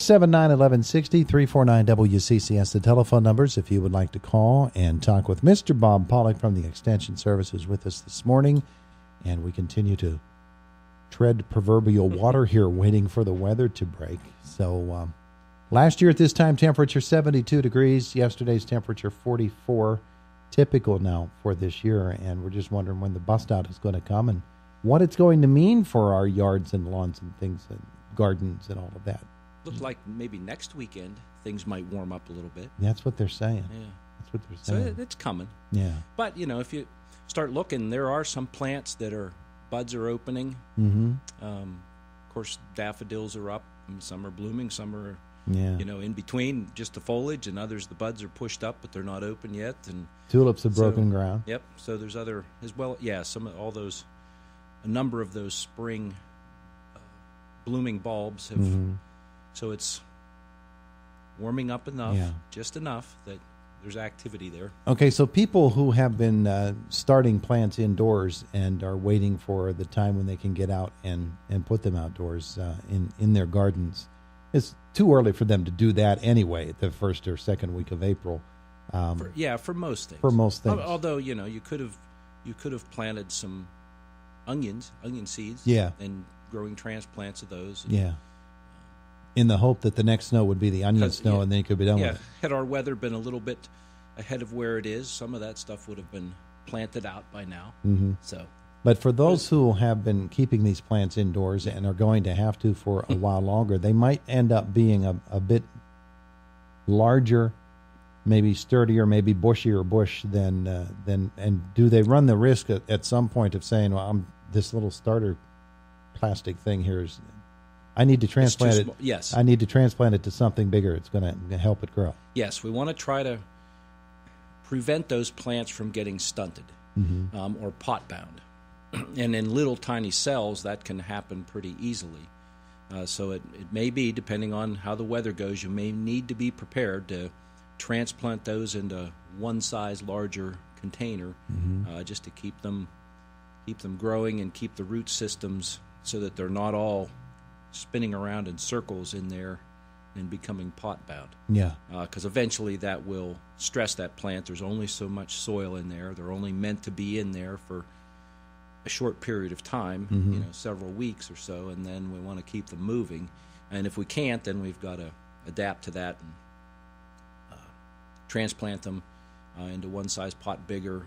879-1160, 349-WCCS, the telephone numbers if you would like to call and talk with Mr. Bob Pollock from the Extension Services with us this morning. And we continue to tread proverbial water here, waiting for the weather to break. So last year at this time, temperature 72 degrees. Yesterday's temperature 44, typical now for this year. And we're just wondering when the bust out is going to come and what it's going to mean for our yards and lawns and things and gardens and all of that. Looked like maybe next weekend things might warm up a little bit. That's what they're saying. Yeah. That's what they're saying. So it's coming. Yeah. But, if you start looking, there are some plants that buds are opening. Mm-hmm. Of course, daffodils are up. And some are blooming. Some are, Yeah. in between just the foliage, and others the buds are pushed up, but they're not open yet. And tulips have broken ground. Yep. So there's other as well. Yeah. A number of those spring blooming bulbs have. Mm-hmm. So it's warming up enough, just enough that there's activity there. Okay, so people who have been starting plants indoors and are waiting for the time when they can get out and put them outdoors in their gardens, it's too early for them to do that anyway, the first or second week of April. For most things. For most things. Although, you could have planted some onion seeds and growing transplants of those. In the hope that the next snow would be the onion snow, and then you could be done with it. Had our weather been a little bit ahead of where it is, some of that stuff would have been planted out by now. Mm-hmm. But for those who have been keeping these plants indoors and are going to have to for a while longer, they might end up being a bit larger, maybe sturdier, maybe bushier bush than and do they run the risk at some point of saying, well, this little starter plastic thing here is... I need to transplant it. Yes. I need to transplant it to something bigger. It's going to help it grow. Yes, we want to try to prevent those plants from getting stunted or pot bound. And in little tiny cells, that can happen pretty easily. So it may be, depending on how the weather goes, you may need to be prepared to transplant those into one size larger container just to keep them growing and keep the root systems so that they're not all spinning around in circles in there and becoming pot bound. Yeah. Because eventually that will stress that plant. There's only so much soil in there. They're only meant to be in there for a short period of time, several weeks or so, and then we want to keep them moving. And if we can't, then we've got to adapt to that and transplant them into one size pot bigger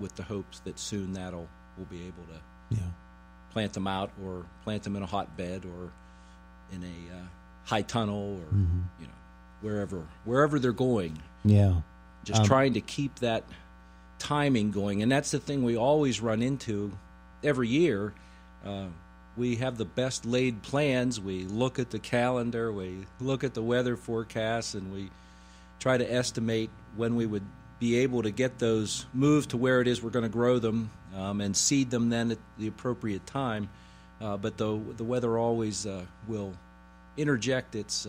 with the hopes that soon we'll be able to plant them out or plant them in a hotbed or in a high tunnel or wherever they're going. Yeah. Just trying to keep that timing going. And that's the thing we always run into every year. We have the best laid plans. We look at the calendar, we look at the weather forecasts, and we try to estimate when we would be able to get those moved to where it is we're going to grow them and seed them then at the appropriate time. But the weather always will interject its...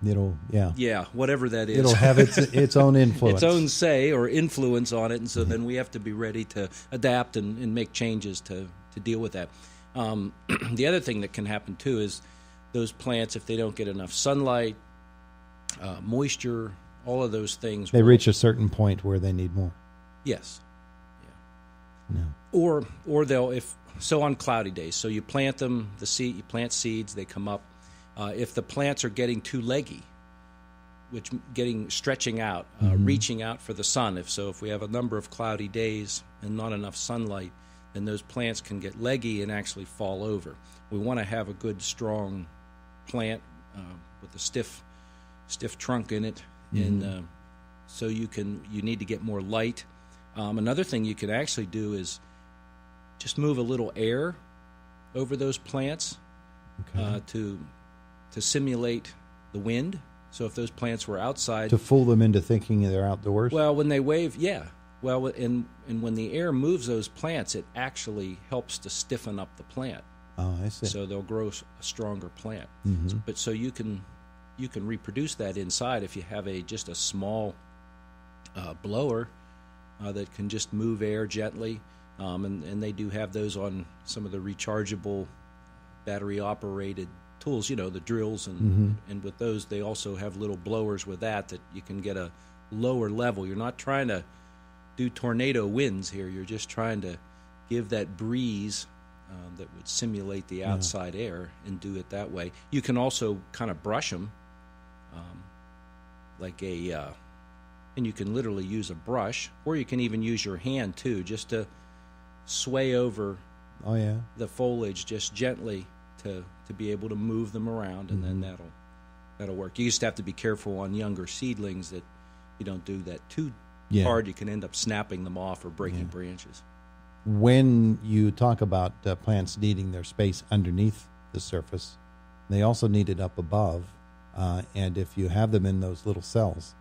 whatever that is. It'll have its own influence. Its own say or influence on it, and so then we have to be ready to adapt and make changes to deal with that. The other thing that can happen, too, is those plants, if they don't get enough sunlight, moisture, all of those things... They reach a certain point where they need more. Yes. Yeah. Or they'll... on cloudy days, so you plant them, you plant seeds, they come up. If the plants are getting too leggy, stretching out, reaching out for the sun, if we have a number of cloudy days and not enough sunlight, then those plants can get leggy and actually fall over. We want to have a good, strong plant with a stiff trunk in it, and so you need to get more light. Another thing you can actually do is just move a little air over those plants to simulate the wind. So if those plants were outside... To fool them into thinking they're outdoors? Well, when they wave, yeah. Well, and when the air moves those plants, it actually helps to stiffen up the plant. Oh, I see. So they'll grow a stronger plant. Mm-hmm. So you can reproduce that inside if you have just a small blower that can just move air gently. And they do have those on some of the rechargeable battery-operated tools, the drills, and with those, they also have little blowers with that you can get a lower level. You're not trying to do tornado winds here. You're just trying to give that breeze that would simulate the outside air and do it that way. You can also kind of brush them and you can literally use a brush, or you can even use your hand too, just to sway over the foliage just gently to be able to move them around, and then that'll work. You just have to be careful on younger seedlings that you don't do that too hard. You can end up snapping them off or breaking branches. When you talk about plants needing their space underneath the surface, they also need it up above, and if you have them in those little cells,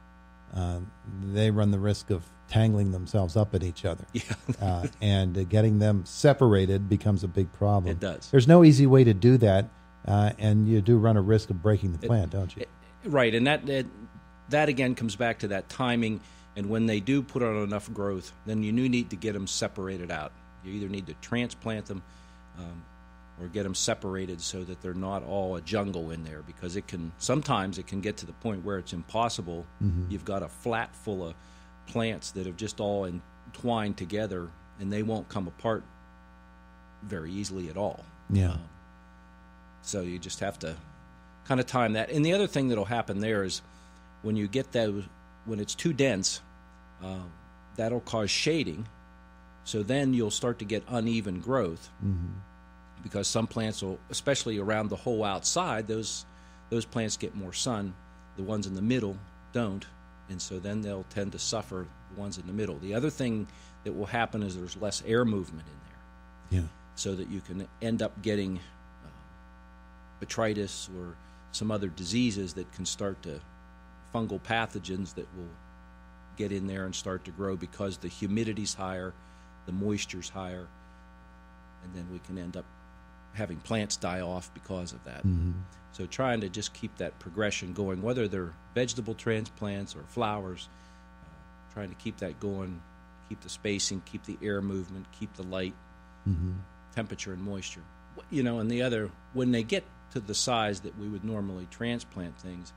they run the risk of tangling themselves up at each other. And getting them separated becomes a big problem. It does. There's no easy way to do that, and you do run a risk of breaking the plant, don't you? Right, and that again comes back to that timing, and when they do put on enough growth, then you do need to get them separated out. You either need to transplant them or get them separated so that they're not all a jungle in there, because sometimes it can get to the point where it's impossible. You've got a flat full of plants that have just all entwined together, and they won't come apart very easily at all. So you just have to kind of time that. And the other thing that'll happen there is when you get those, when it's too dense, that'll cause shading. So then you'll start to get uneven growth, because some plants will, especially around the hole outside, those plants get more sun. The ones in the middle don't, and so then they'll tend to suffer, the ones in the middle. The other thing that will happen is there's less air movement in there, so that you can end up getting botrytis or some other diseases that can start to, fungal pathogens that will get in there and start to grow because the humidity's higher, the moisture's higher, and then we can end up having plants die off because of that. So trying to just keep that progression going, whether they're vegetable transplants or flowers, trying to keep that going, keep the spacing, keep the air movement, keep the light, temperature and moisture. And the other, when they get to the size that we would normally transplant things,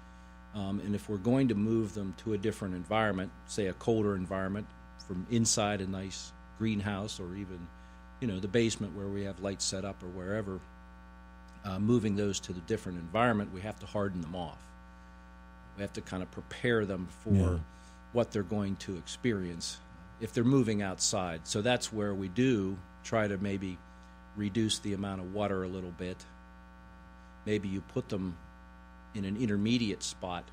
and if we're going to move them to a different environment, say a colder environment, from inside a nice greenhouse, or even the basement where we have lights set up or wherever, moving those to the different environment, we have to harden them off. We have to kind of prepare them for what they're going to experience if they're moving outside. So that's where we do try to maybe reduce the amount of water a little bit. Maybe you put them in an intermediate spot.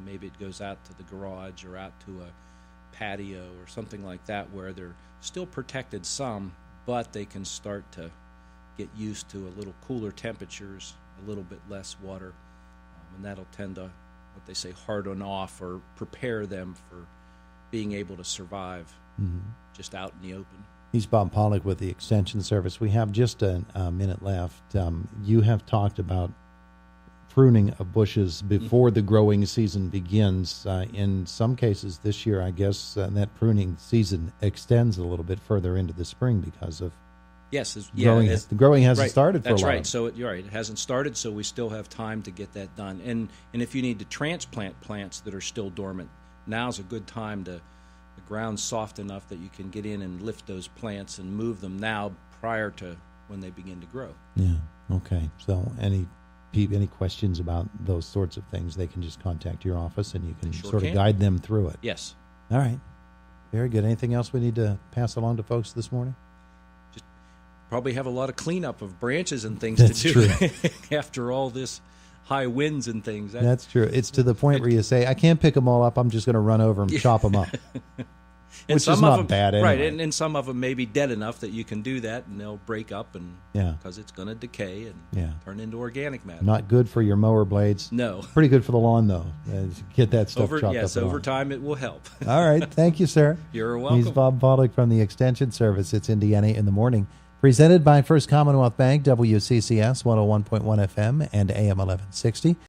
Maybe it goes out to the garage or out to a patio or something like that, where they're still protected some, but they can start to get used to a little cooler temperatures, a little bit less water, and that'll tend to, what they say, harden off or prepare them for being able to survive just out in the open. He's Bob Pollock with the Extension Service. We have just a minute left. You have talked about pruning of bushes before the growing season begins. In some cases this year, I guess, that pruning season extends a little bit further into the spring because of the growing hasn't started for a while. That's right. So you're right. It hasn't started, so we still have time to get that done. And if you need to transplant plants that are still dormant, now's a good time to, the ground's soft enough that you can get in and lift those plants and move them now prior to when they begin to grow. Yeah. Okay. So any questions about those sorts of things, they can just contact your office and you can sort of guide them through it. Yes. All right. Very good. Anything else we need to pass along to folks this morning? Just probably have a lot of cleanup of branches and things to do after all this high winds and things. That's true. It's to the point where you say, I can't pick them all up. I'm just going to run over them, chop them up. Which is not bad anyway. Right, and some of them may be dead enough that you can do that, and they'll break up, and because it's going to decay and turn into organic matter. Not good for your mower blades. No. Pretty good for the lawn, though. Get that stuff chopped up. Yes, over time it will help. All right. Thank you, sir. You're welcome. He's Bob Pollock from the Extension Service. It's Indiana in the Morning. Presented by First Commonwealth Bank, WCCS 101.1 FM and AM 1160.